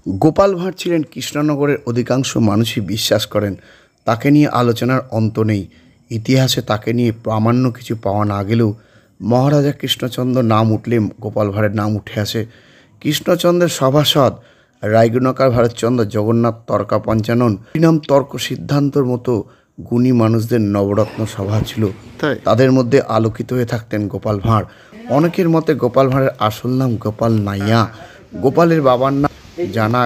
গোপাল ভাঁড় ছিলেন কৃষ্ণনগরের অধিকাংশ মানুষই বিশ্বাস করেন। তাকে নিয়ে আলোচনার অন্ত নেই। ইতিহাসে তাকে নিয়ে প্রামাণ্য কিছু পাওয়া না গেলেও মহারাজা কৃষ্ণচন্দ্র নাম উঠলে গোপাল ভাঁড়ের নাম উঠে আসে। কৃষ্ণচন্দ্রের সভাসদ রায়গুণাকার ভারতচন্দ্র, জগন্নাথ তর্কা পঞ্চানন, হরিনাম তর্ক সিদ্ধান্তর মতো গুণী মানুষদের নবরত্ন সভা ছিল। তাদের মধ্যে আলোকিত হয়ে থাকতেন গোপাল ভাঁড়। অনেকের মতে গোপাল ভাঁড়ের আসল নাম গোপাল নাইয়া। গোপালের বাবার নাম জানা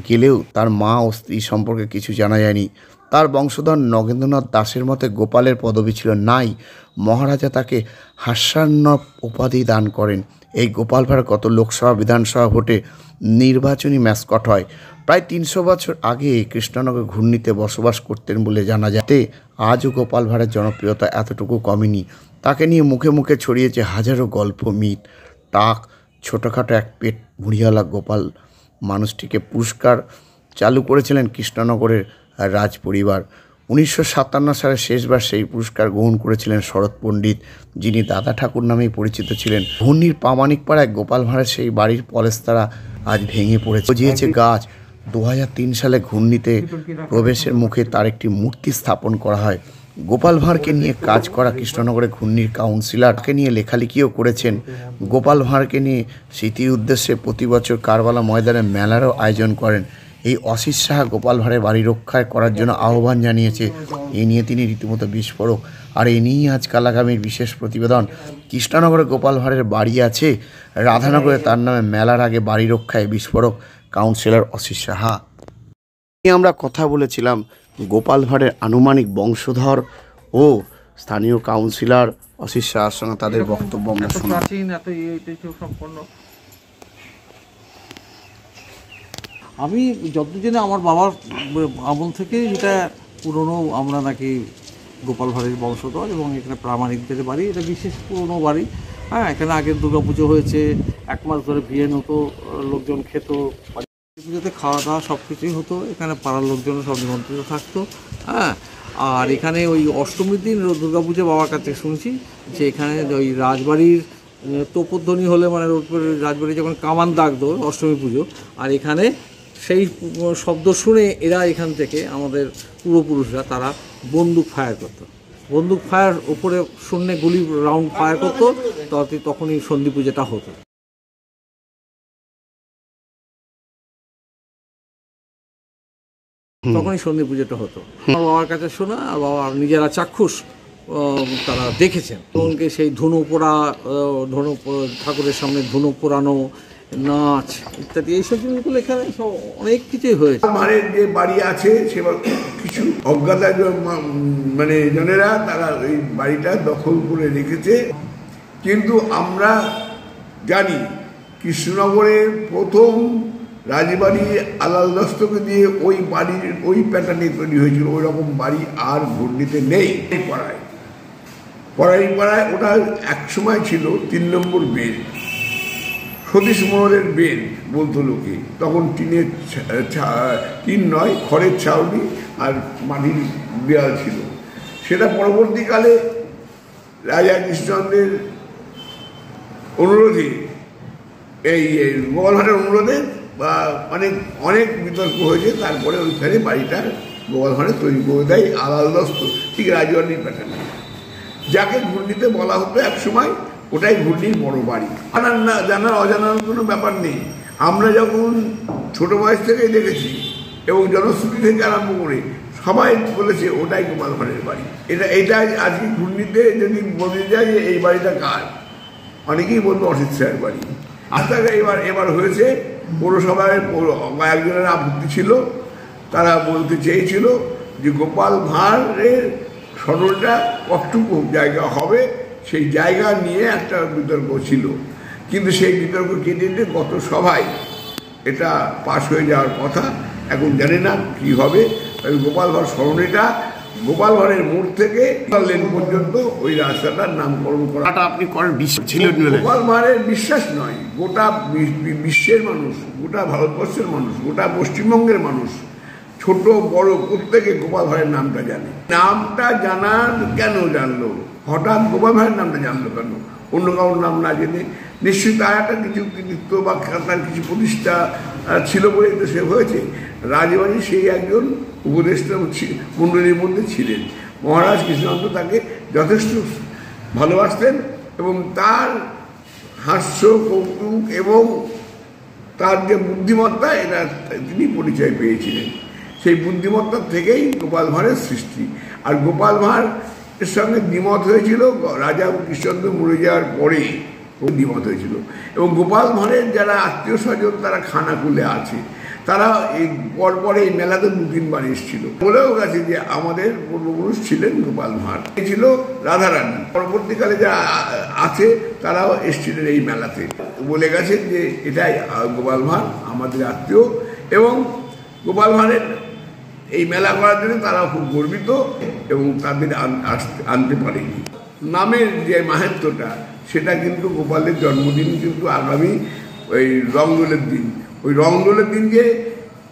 গেলেও তার মা ও স্ত্রী সম্পর্কে কিছু জানা যায়নি। তার বংশধর নগেন্দ্রনাথ দাসের মতে গোপালের পদবী ছিল নাই। মহারাজা তাকে হাস্যার্ণব উপাধি দান করেন। এই গোপাল ভাঁড় গত লোকসভা বিধানসভা ভোটে নির্বাচনী ম্যাসকট হয়। প্রায় ৩০০ বছর আগে কৃষ্ণনগর ঘূর্ণিতে বসবাস করতেন বলে জানা যায়। আজও গোপাল ভাঁড়ের জনপ্রিয়তা এতটুকু কমেনি। তাকে নিয়ে মুখে মুখে ছড়িয়েছে হাজারো গল্প, মিথ। টাক ছোটোখাটো এক পেট মুড়িওয়ালা গোপাল মানুষটিকে পুরস্কার চালু করেছিলেন কৃষ্ণনগরের রাজ পরিবার। 1957 সালে শেষবার সেই পুরস্কার গ্রহণ করেছিলেন শরৎ পণ্ডিত, যিনি দাদা ঠাকুর নামেই পরিচিত ছিলেন। ঘূর্ণির প্রামাণিক পাড়ায় গোপাল ভাঁড়ের সেই বাড়ির পলেস্তারা আজ ভেঙে পড়েছে, গজিয়েছে গাছ। 2003 সালে ঘূর্ণিতে প্রবেশের মুখে তার একটি মূর্তি স্থাপন করা হয়। গোপাল ভাঁড়কে নিয়ে কাজ করা কৃষ্ণনগরের ঘূর্ণির কাউন্সিলরকে নিয়ে লেখালেখিও করেছেন। গোপাল ভাঁড়কে নিয়ে স্মৃতির উদ্দেশ্যে প্রতি বছর কারবালা ময়দানে মেলারও আয়োজন করেন। এই অসিত সাহা গোপাল ভাঁড়ের বাড়ি রক্ষা করার জন্য আহ্বান জানিয়েছে। এ নিয়ে তিনি রীতিমতো বিস্ফোরক। আর এ নিয়েই আজ কালাগামীর বিশেষ প্রতিবেদন। কৃষ্ণনগরে গোপাল ভাঁড়ের বাড়ি আছে, রাধানগরে তার নামে মেলার আগে বাড়ি রক্ষায় বিস্ফোরক কাউন্সিলর অসিত সাহা। আমরা কথা বলেছিলাম গোপাল ভাঁড়ের আনুমানিক বংশধর ও স্থানীয় কাউন্সিলর অসিত সাহার সঙ্গে। তাদের বক্তব্য আমরা প্রাচীন এত সম্পন্ন। আমি যতদিন আমার বাবার আমল থেকে এটা পুরনো, আমরা নাকি গোপাল ভাঁড়ের বংশধর এবং এখানে প্রামাণিকদের বাড়ি, এটা বিশেষ পুরনো বাড়ি। হ্যাঁ, এখানে আগে দুর্গাপুজো হয়েছে, 1 মাস ধরে বিয়ে হতো, লোকজন খেত, পুজোতে খাওয়া দাওয়া সব কিছুই হতো। এখানে পাড়ার লোকজনও সব নিমন্ত্রিত থাকতো। হ্যাঁ, আর এখানে ওই অষ্টমীর দিন দুর্গাপুজো বাবার কাছে শুনছি যে এখানে ওই রাজবাড়ির তোপধ্বনি হলে, মানে রাজবাড়ি যখন কামান দাগতো অষ্টমী পুজো, আর এখানে সেই শব্দ শুনে এরা এখান থেকে আমাদের পূর্বপুরুষরা তারা বন্দুক ফায়ার করতো। বন্দুক ফায়ার ওপরে শূন্যে গুলি রাউন্ড ফায়ার করতো, তখনই সন্ধি পুজোটা হতো। তখনই সন্ধি পুজোটা হতো। আমার বাবার কাছে শোনা, আর বাবা নিজেরা চাক্ষুষ তারা দেখেছেন। তখনকে সেই ধনু পোড়া, ঠাকুরের সামনে ধনু পোড়ানো, নাচ ইত্যাদি এইসব জিনিসগুলো এখানে সব অনেক কিছুই হয়েছে। আমার যে বাড়ি আছে সে কিছু অজ্ঞাতা মানে জনেরা তারা ওই বাড়িটা দখল করে রেখেছে। কিন্তু আমরা জানি কৃষ্ণনগরের প্রথম রাজবাড়ি আলাল দস্তকে দিয়ে ওই বাড়ির ওই প্যাটার্নে তৈরি হয়েছিল। ওই রকম বাড়ি আর ঘূর্ণিতে নেই। পাড়ায় ওটা একসময় ছিল 3 নম্বর বেল, সতীশ মোহরের বেল বলতো লোকে। তখন টিন নয়, খড়ের ছাউনি আর মাটির দেওয়াল ছিল। সেটা পরবর্তীকালে রাজা কৃষ্ণচন্দ্রের অনুরোধে, এই গোপাল ভাঁড়ের অনুরোধে বা অনেক বিতর্ক হয়েছে, তারপরে ওইখানে বাড়িটা গোপাল ভাঁড়ের তৈরি করে দেয় আলাল দস্ত, ঠিক রাজবাড়ির প্যাটার্নে, যাকে ঘূর্ণিতে বলা হতো এক সময়। ওটাই ঘূর্ণির বড় বাড়ি। জানার অজানার কোনো ব্যাপার নেই। আমরা যখন ছোট বয়স থেকেই দেখেছি এবং জনশ্রুতি থেকে আরম্ভ করে সবাই বলেছে ওটাই গোপাল ভাঁড়ের বাড়ি। এটা আজকে ঘূর্ণিতে যদি বলে যায় যে এই বাড়িটা কার, অনেকেই বলবে অসিত সাহের বাড়ি। আস্তে এবার হয়েছে পৌরসভায় একজনের আপত্তি ছিল, তারা বলতে চেয়েছিল যে গোপাল ভাঁড়ের সদরটা কতটুকু জায়গা হবে, সেই জায়গা নিয়ে একটা বিতর্ক ছিল। কিন্তু সেই বিতর্ক কেটে গত সভায় এটা পাশ হয়ে যাওয়ার কথা। এখন জানি না কী হবে। গোপাল ভাঁড় সরণিটা গোপাল ভাঁড়ের মোড় থেকে লেন পর্যন্ত ওই রাস্তাটার নামকরণ করাটা আপনি করেন গোপাল ভাঁড়ের বিশ্বাস নয়, গোটা বিশ্বের মানুষ, গোটা ভারতবর্ষের মানুষ, গোটা পশ্চিমবঙ্গের মানুষ, ছোট বড় প্রত্যেকে গোপাল ভাঁড়ের নামটা জানে। নামটা জানার কেন জানলো, হঠাৎ গোপাল ভাঁড়ের নামটা জানলো কেন, অন্য কারোর নাম না জেনে? নিশ্চয়ই তার একটা কিছু কৃতিত্ব বা তার কিছু প্রতিষ্ঠা ছিল বলেই তো সে হয়েছে। রাজবাড়ির সেই একজন উপদেষ্টা মণ্ডলীর মধ্যে ছিলেন। মহারাজ কৃষ্ণচন্দ্র তাকে যথেষ্ট ভালোবাসতেন এবং তার হাস্য, কৌতুক এবং তার যে বুদ্ধিমত্তা, এটা তিনি পরিচয় পেয়েছিলেন। সেই বুদ্ধিমত্তার থেকেই গোপাল ভাঁড়ের সৃষ্টি। আর গোপাল ভাঁড় এর সঙ্গে দ্বিমত হয়েছিল রাজা কৃষ্ণচন্দ্র মরে যাওয়ার পরে দ্বিমত হয়েছিল। এবং গোপাল ভাঁড়ের যারা আত্মীয় স্বজন তারা খানাকুলে আছে, তারা এই পরপরে এই মেলাতে 2-3 বার এসেছিল। বলেও গেছে যে আমাদের পূর্বপুরুষ ছিলেন গোপাল ভাঁড়, ছিল রাধারানী। পরবর্তীকালে যারা আছে তারাও এসেছিলেন এই মেলাতে, বলে গেছেন যে এটাই গোপাল ভাঁড় আমাদের আত্মীয়। এবং গোপাল ভাঁড়ের এই মেলা করার জন্য তারাও খুব গর্বিত এবং তাদের আনতে পারেনি। নামের যে মাহাত্ম্যটা সেটা কিন্তু গোপালের জন্মদিন কিন্তু আগামী ওই রংদোলের দিন, ওই রংদোলের দিন যে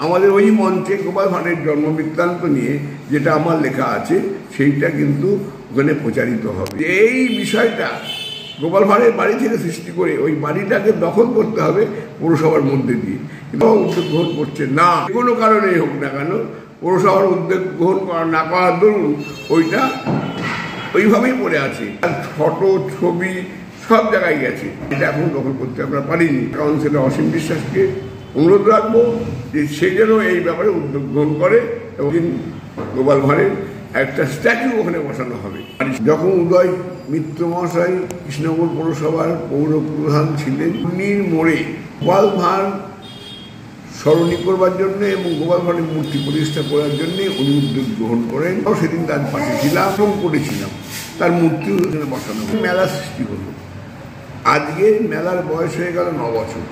আমাদের ওই মঞ্চে গোপাল ভাঁড়ের জন্ম বৃত্তান্ত নিয়ে যেটা আমার লেখা আছে সেইটা কিন্তু ওখানে প্রচারিত হবে। এই বিষয়টা গোপাল ভাঁড়ের বাড়ি থেকে সৃষ্টি করে ওই বাড়িটাকে দখল করতে হবে পৌরসভার মধ্যে দিয়ে, কিন্তু উদ্যোগ গ্রহণ করছে না। কোনো কারণেই হোক না কেন, পৌরসভার উদ্যোগ গ্রহণ করা না করার দরুন ওইটা ওইভাবেই পড়ে আছে। ফটো, ছবি সব জায়গায় গেছে, এটা এখন দখল করতে আমরা পারিনি। কাউন্সিলর অসীম বিশ্বাসকে অনুরোধ রাখবো যে সে যেন এই ব্যাপারে উদ্যোগ গ্রহণ করে এবং গোপাল ভাঁড়ের একটা স্ট্যাচু ওখানে বসানো হবে। যখন উদয় মিত্র মহাশয় কৃষ্ণনগর পৌরসভার পৌর প্রধান ছিলেন, উনির মোড়ে গোপাল ভাঁড় স্মরণী করবার জন্য এবং গোপাল ভাঁড়ের মূর্তি প্রতিষ্ঠা করার জন্য উনি উদ্যোগ গ্রহণ করেন। সেদিন তার পাশে ছিলাম এবং করেছিলাম, তার মূর্তিও এখানে বসানো, মেলা সৃষ্টি হলো। আজকে মেলার বয়স হয়ে গেল 9 বছর।